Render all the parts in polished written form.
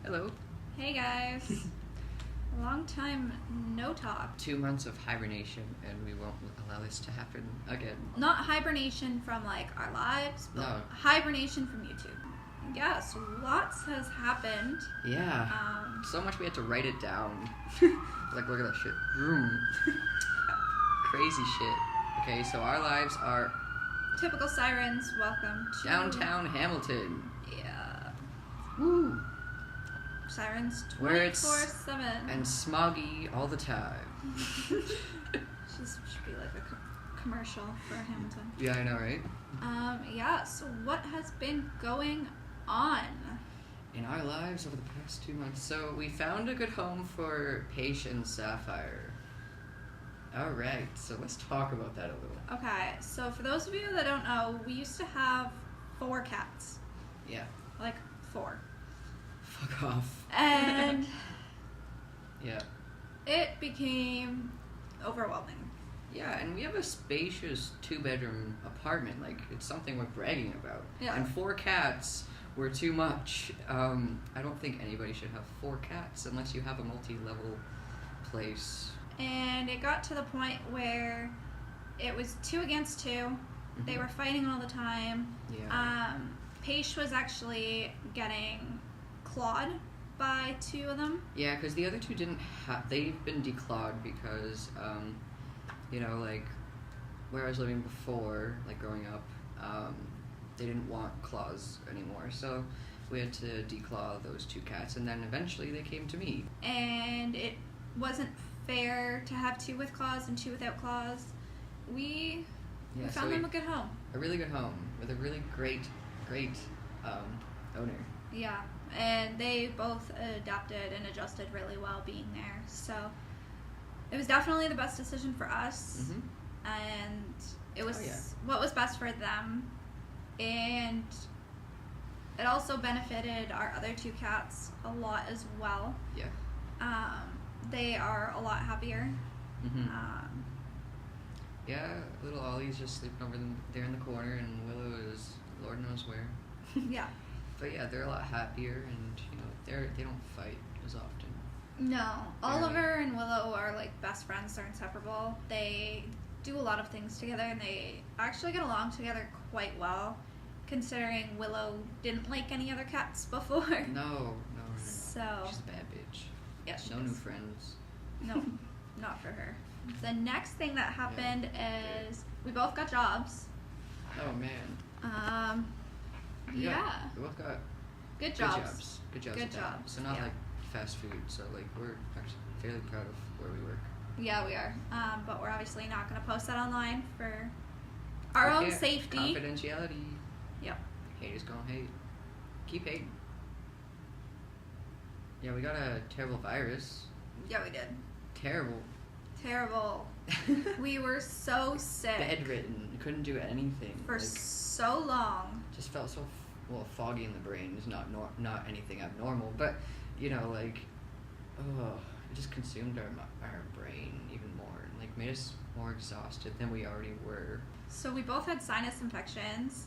Hello. Hey guys. Long time no talk. 2 months of hibernation, and we won't allow this to happen again. Not hibernation from like our lives, but No. hibernation from YouTube. Yes, lots has happened. Yeah. So much we had to write it down. Like, look at that shit. Crazy shit. Okay, so our lives are Typical Sirens, welcome to downtown Hamilton. Yeah. Woo. Sirens Where it's 24/7. and smoggy all the time. This should be like a commercial for Hamilton. Yeah, I know, right? Yeah, so what has been going on? In our lives over the past 2 months. So we found a good home for Paige and Sapphire. Alright, so let's talk about that a little. Okay, so for those of you that don't know, we used to have 4 cats. Yeah. Like 4. Fuck off. And Yeah. it became overwhelming. Yeah, and we have a spacious 2-bedroom apartment. Like, it's something we're bragging about. Yeah. And 4 cats were too much. I don't think anybody should have 4 cats unless you have a multi-level place. And it got to the point where it was 2 against 2. They were fighting all the time. Yeah. Paige was actually getting clawed by 2 of them. Yeah, because the other 2 didn't have... They've been declawed because, you know, like, where I was living before, like, growing up, they didn't want claws anymore. So we had to declaw those 2 cats, and then eventually they came to me. And it wasn't fair to have 2 with claws and 2 without claws. We found them a good home. A really good home with a really great owner. Yeah, and they both adapted and adjusted really well being there. So it was definitely the best decision for us, and it was what was best for them. And it also benefited our other 2 cats a lot as well. Yeah. They are a lot happier. Yeah, little Ollie's just sleeping over there in the corner, and Willow is Lord knows where. Yeah. But yeah, they're a lot happier, and you know they don't fight as often. No, Oliver and Willow are like best friends. They're inseparable. They do a lot of things together, and they actually get along together quite well, considering Willow didn't like any other cats before. No. So She's a bad bitch. Yeah, she No is. new friends. No, not for her. The next thing that happened is we both got jobs. Oh man. Yeah. We both got Good jobs. Good jobs. Good at that. jobs, So not yeah. like fast food. So like we're actually fairly proud of where we work. Yeah, we are. But we're obviously not going to post that online for our own safety. Confidentiality. Yep. Haters gonna hate. Keep hating. Yeah, we got a terrible virus. Yeah, we did. Terrible. Terrible. We were so sick. Bedridden. Couldn't do anything. For like, so long. just felt so foggy in the brain. It's not anything abnormal, but you know, like, it just consumed our brain even more, and like made us more exhausted than we already were. So we both had sinus infections.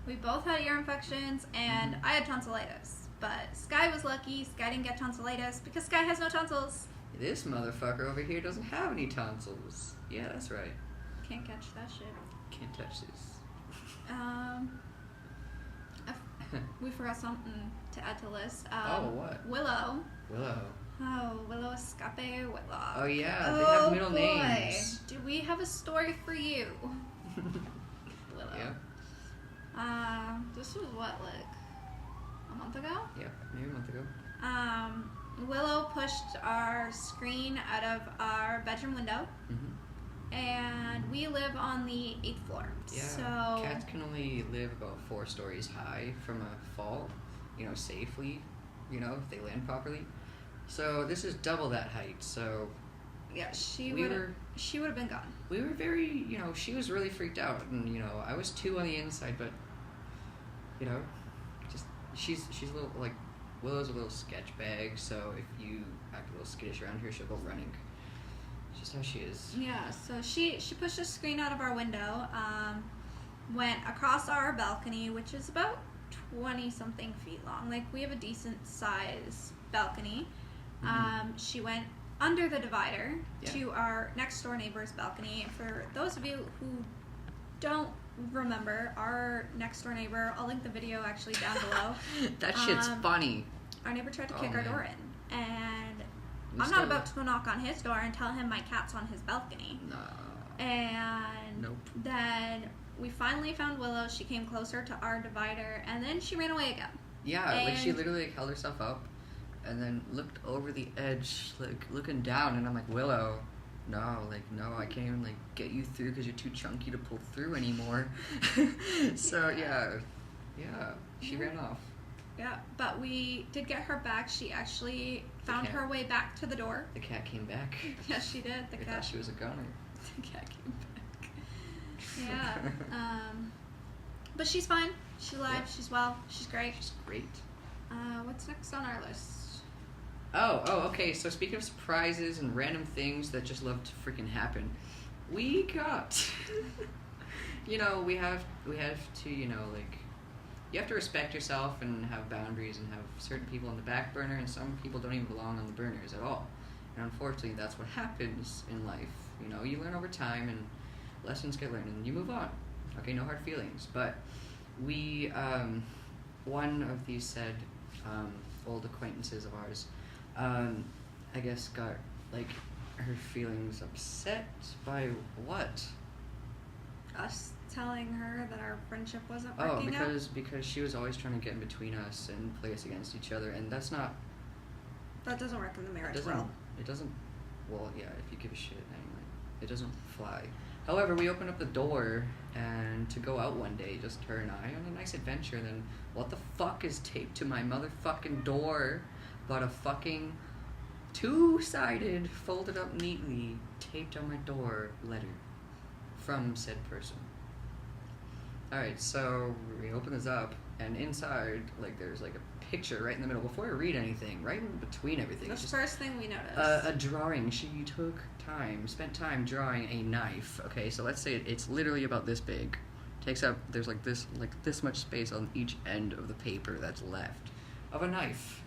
We both had ear infections, and I had tonsillitis. But Sky was lucky. Sky didn't get tonsillitis because Sky has no tonsils. This motherfucker over here doesn't have any tonsils. Yeah, that's right. Can't catch that shit. Can't touch this. We forgot something to add to the list. What? Willow. Willow. Oh, Willow Escape Whitlock. Oh yeah, they have middle boy. names. Do we have a story for you? Willow. Yeah. This was what, like a month ago? Yeah, maybe a month ago. Willow pushed our screen out of our bedroom window, and we live on the 8th floor. Yeah. So Cats can only live about 4 stories high from a fall, you know, safely, you know, if they land properly. So this is double that height. So yeah, she would have been gone. We were very, you know, she was really freaked out, and you know, I was 2 on the inside, but you know, just she's a little like. Willow's a little sketch bag, so if you act a little skittish around her, she'll go running. It's just how she is. Yeah, so she pushed a screen out of our window, went across our balcony, which is about 20-something feet long. Like, we have a decent size balcony. She went under the divider to our next door neighbor's balcony. For those of you who don't remember, our next door neighbor, I'll link the video actually down below. That shit's funny. Our neighbor tried to kick our door in, and I'm not about to go knock on his door and tell him my cat's on his balcony. No. And then we finally found Willow. She came closer to our divider, and then she ran away again. Yeah, like she literally held herself up and then looked over the edge, like looking down, and I'm like, Willow, no, I can't even like get you through because you're too chunky to pull through anymore. So yeah, she ran off. Yeah, but we did get her back. She actually found her way back to the door. The cat came back. Yes, she did. The cat. Thought she was a goner. The cat came back. Yeah. But she's fine. She's alive. Yeah. She's well. She's great. She's great. What's next on our list? Oh, okay. So speaking of surprises and random things that just love to freaking happen, we got, we have to, like, you have to respect yourself and have boundaries and have certain people on the back burner, and some people don't even belong on the burners at all. And unfortunately, that's what happens in life. You learn over time, and lessons get learned, and you move on. Okay, no hard feelings. But we, one of these said old acquaintances of ours, I guess got, like, her feelings upset by what? Us telling her that our friendship wasn't working out? Because she was always trying to get in between us and play us against each other, and that's not... That doesn't work in the marriage world. It doesn't... Well, yeah, if you give a shit, anyway. It doesn't fly. However, we opened up the door and to go out one day, just her and I, on a nice adventure, and then what the fuck is taped to my motherfucking door but a fucking two-sided, folded up neatly, taped on my door letter from said person. Alright, so we open this up, and inside, like, there's like a picture right in the middle. Before I read anything, right in between everything. That's the first thing we noticed. A drawing. She spent time drawing a knife. Okay, so let's say it's literally about this big. Takes up, there's like this much space on each end of the paper that's left of a knife.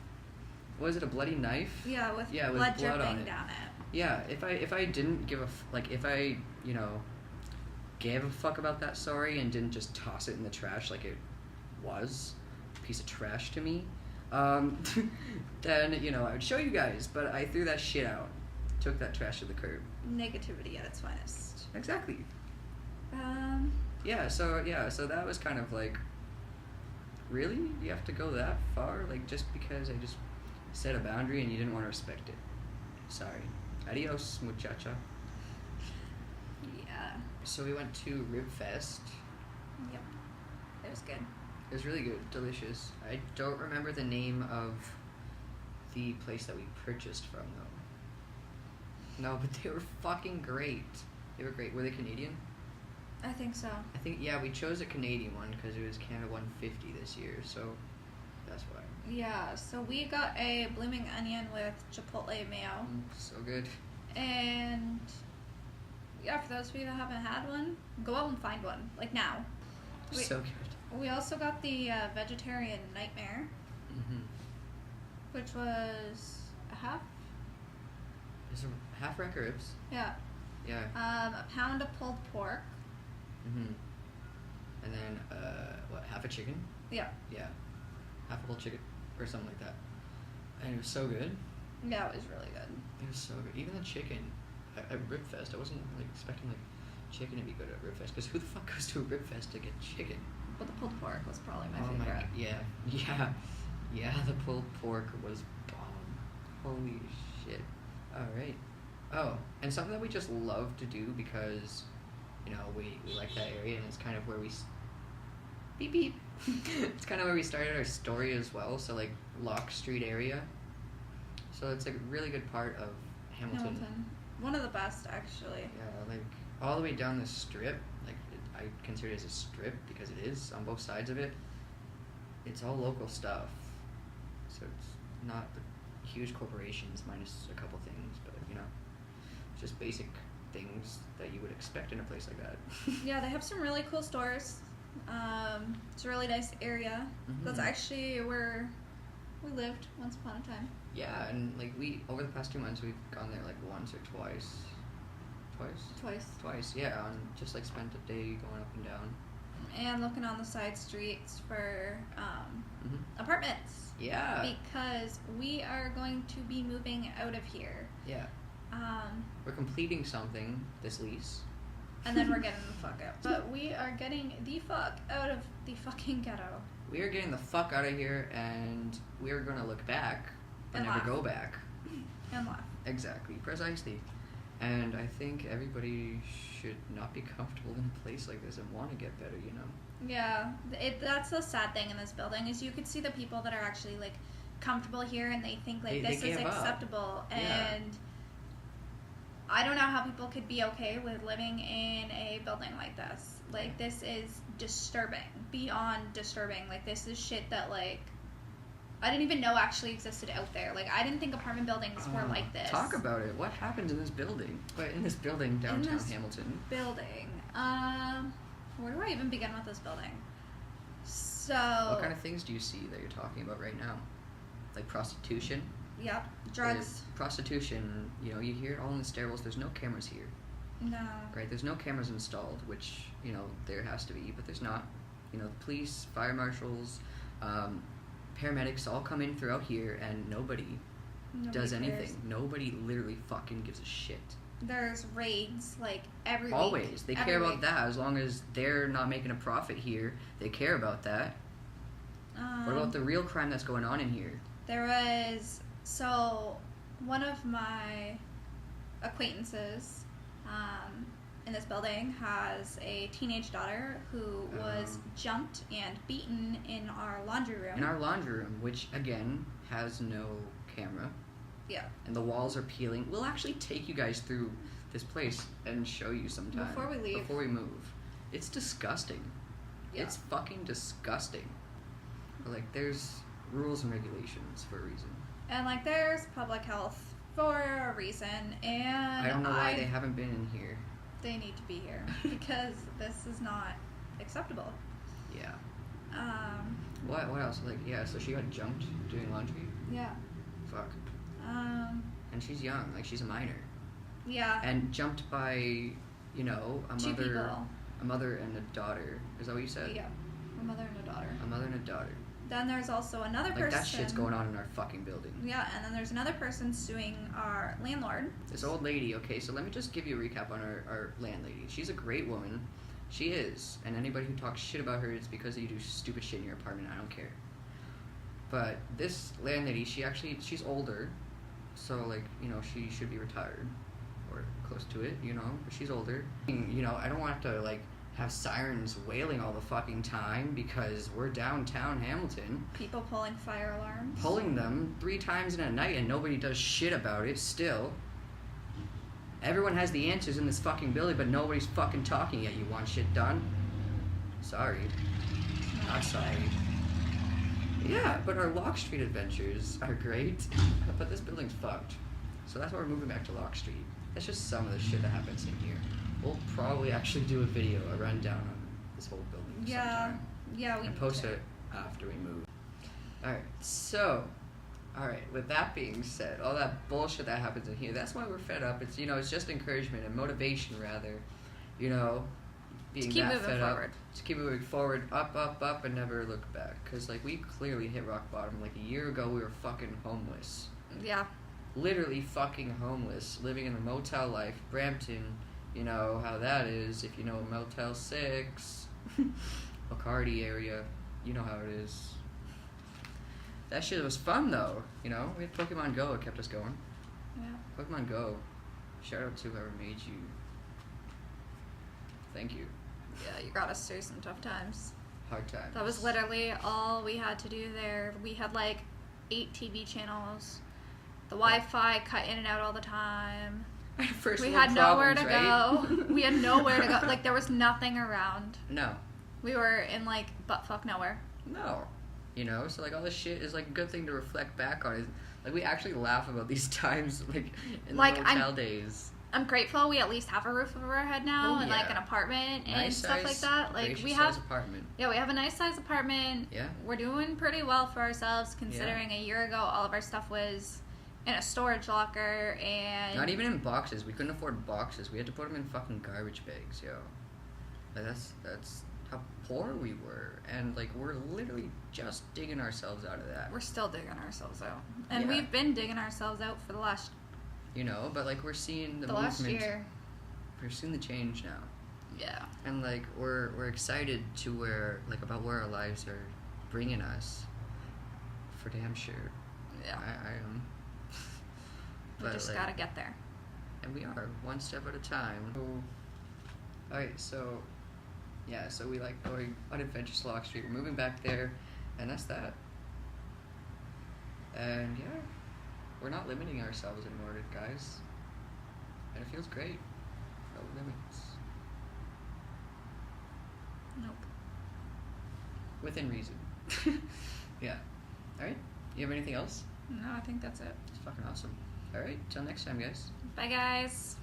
Was it a bloody knife? Yeah, with blood dripping down it. Yeah, if I didn't give if I, gave a fuck about that story and didn't just toss it in the trash like it was a piece of trash to me, then, I would show you guys, but I threw that shit out. Took that trash to the curb. Negativity at its finest. Exactly. So that was kind of like, really? You have to go that far? Like, just because I just set a boundary and you didn't want to respect it. Sorry. Adios, muchacha. Yeah. So we went to Rib Fest. Yep. It was good. It was really good. Delicious. I don't remember the name of the place that we purchased from, though. No, but they were fucking great. They were great. Were they Canadian? I think so. We chose a Canadian one because it was Canada 150 this year, so that's why. Yeah, so we got a blooming onion with chipotle mayo. So good. And yeah, for those of you that haven't had one, go out and find one, like now. So good. We also got the vegetarian nightmare, which was a half. Is it half rack of ribs? Yeah. Yeah. A pound of pulled pork. And then half a chicken? Yeah. Yeah. Half a whole chicken or something like that. And it was so good. Yeah, it was really good. It was so good. Even the chicken at Rib Fest, I wasn't expecting chicken to be good at Rib Fest, because who the fuck goes to a Rib Fest to get chicken? But the pulled pork was probably my favorite. Yeah. The pulled pork was bomb. Holy shit. All right. Oh, and something that we just love to do because, we like that area, and it's kind of where we beep beep. It's kind of where we started our story as well. So like Locke Street area. So it's a really good part of Hamilton. One of the best, actually. Yeah, like all the way down the strip. Like I consider it as a strip because it is on both sides of it. It's all local stuff. So it's not the huge corporations minus a couple things, but just basic things that you would expect in a place like that. Yeah, they have some really cool stores. It's a really nice area. Mm-hmm. That's actually where we lived once upon a time. Yeah, and like we over the past 2 months we've gone there like once or twice. Twice, yeah, and just like spent a day going up and down. And looking on the side streets for mm-hmm. apartments. Yeah. Because we are going to be moving out of here. Yeah. We're completing something, this lease. And then we're getting the fuck out. But we are getting the fuck out of the fucking ghetto. We are getting the fuck out of here, and we are going to look back but never go back. And laugh. Exactly, precisely. And I think everybody should not be comfortable in a place like this and want to get better, you know? Yeah, that's the sad thing in this building is you could see the people that are actually like comfortable here and they think like this is acceptable. And I don't know how people could be okay with living in a building like this. Like this is disturbing, beyond disturbing. Like this is shit that like I didn't even know actually existed out there. Like, I didn't think apartment buildings were like this. Talk about it. What happened in this building? But in this building downtown Hamilton. Building. Where do I even begin with this building? So. What kind of things do you see that you're talking about right now? Like prostitution? Yep. Drugs. Prostitution, you know, you hear it all in the stairwells. There's no cameras here. No. Right? There's no cameras installed, which, you know, there has to be, but there's not. You know, police, fire marshals, paramedics all come in throughout here, and nobody does anything. Cares. Nobody literally fucking gives a shit. There's raids, like, every week. Always. They care about that. As long as they're not making a profit here, they care about that. What about the real crime that's going on in here? There was... So, one of my acquaintances in this building has a teenage daughter who was jumped and beaten in our laundry room. In our laundry room, which, again, has no camera. Yeah. And the walls are peeling. We'll actually take you guys through this place and show you sometime. Before we leave. Before we move. It's disgusting. Yeah. It's fucking disgusting. But, like, there's rules and regulations for a reason. And, like, there's public health for a reason. And I don't know why they haven't been in here. They need to be here because this is not acceptable. Yeah. What else? Like, yeah, so she got jumped doing laundry? Yeah. Fuck. And she's young, like she's a minor. Yeah. And jumped by, you know, Two people. A mother and a daughter. Is that what you said? Yeah. A mother and a daughter. A mother and a daughter. Then there's also another person. Like that shit's going on in our fucking building. Yeah, and then there's another person suing our landlord. This old lady, okay, so let me just give you a recap on our landlady. She's a great woman. She is. And anybody who talks shit about her is because you do stupid shit in your apartment. I don't care. But this landlady, she's older. So, like, you know, she should be retired. Or close to it, you know. But she's older. You know, I don't want to, like, have sirens wailing all the fucking time because we're downtown Hamilton. People pulling fire alarms. Pulling them 3 times in a night and nobody does shit about it still. Everyone has the answers in this fucking building, but nobody's fucking talking yet. You want shit done? Sorry. Not sorry. Yeah, but our Lock Street adventures are great. But this building's fucked. So that's why we're moving back to Lock Street. That's just some of the shit that happens in here. We'll probably actually do a video, a rundown on this whole building sometime. Yeah, we and post it after we move. Alright, so, with that being said, all that bullshit that happens in here, that's why we're fed up. It's, you know, it's just encouragement and motivation, rather. You know, being that fed up. To keep moving forward, up, and never look back. Because, like, we clearly hit rock bottom. Like, a year ago, we were fucking homeless. Yeah. Literally fucking homeless, living in a motel life. Brampton, you know how that is. If you know Motel 6, Bacardi area, you know how it is. That shit was fun, though. You know, we had Pokemon Go. It kept us going. Yeah. Pokemon Go. Shout out to whoever made you. Thank you. Yeah, you got us through some tough times. Hard times. That was literally all we had to do there. We had like 8 TV channels. The Wi-Fi cut in and out all the time. We had nowhere to go. We had nowhere to go. Like, there was nothing around. No. We were in, like, buttfuck nowhere. No. You know? So, like, all this shit is, like, a good thing to reflect back on. Like, we actually laugh about these times, like, in the motel days. I'm grateful we at least have a roof over our head now and like an apartment and stuff like that. Like we have apartment. Yeah, we have a nice size apartment. Yeah. We're doing pretty well for ourselves considering a year ago all of our stuff was in a storage locker and not even in boxes. We couldn't afford boxes. We had to put them in fucking garbage bags, yo. Like that's how poor we were, and like we're literally just digging ourselves out of that. We're still digging ourselves out, and we've been digging ourselves out for the last. You know, but like we're seeing the movement. Last year. We're seeing the change now. Yeah. And like we're excited to where our lives are bringing us. For damn sure. Yeah. I am. We just gotta get there. And we are, one step at a time. Alright, so we like going on Adventure Lock Street. We're moving back there, and that's that. And yeah, we're not limiting ourselves anymore, guys. And it feels great. No limits. Nope. Within reason. Yeah. Alright, you have anything else? No, I think that's it. It's fucking awesome. Alright, till next time, guys. Bye, guys.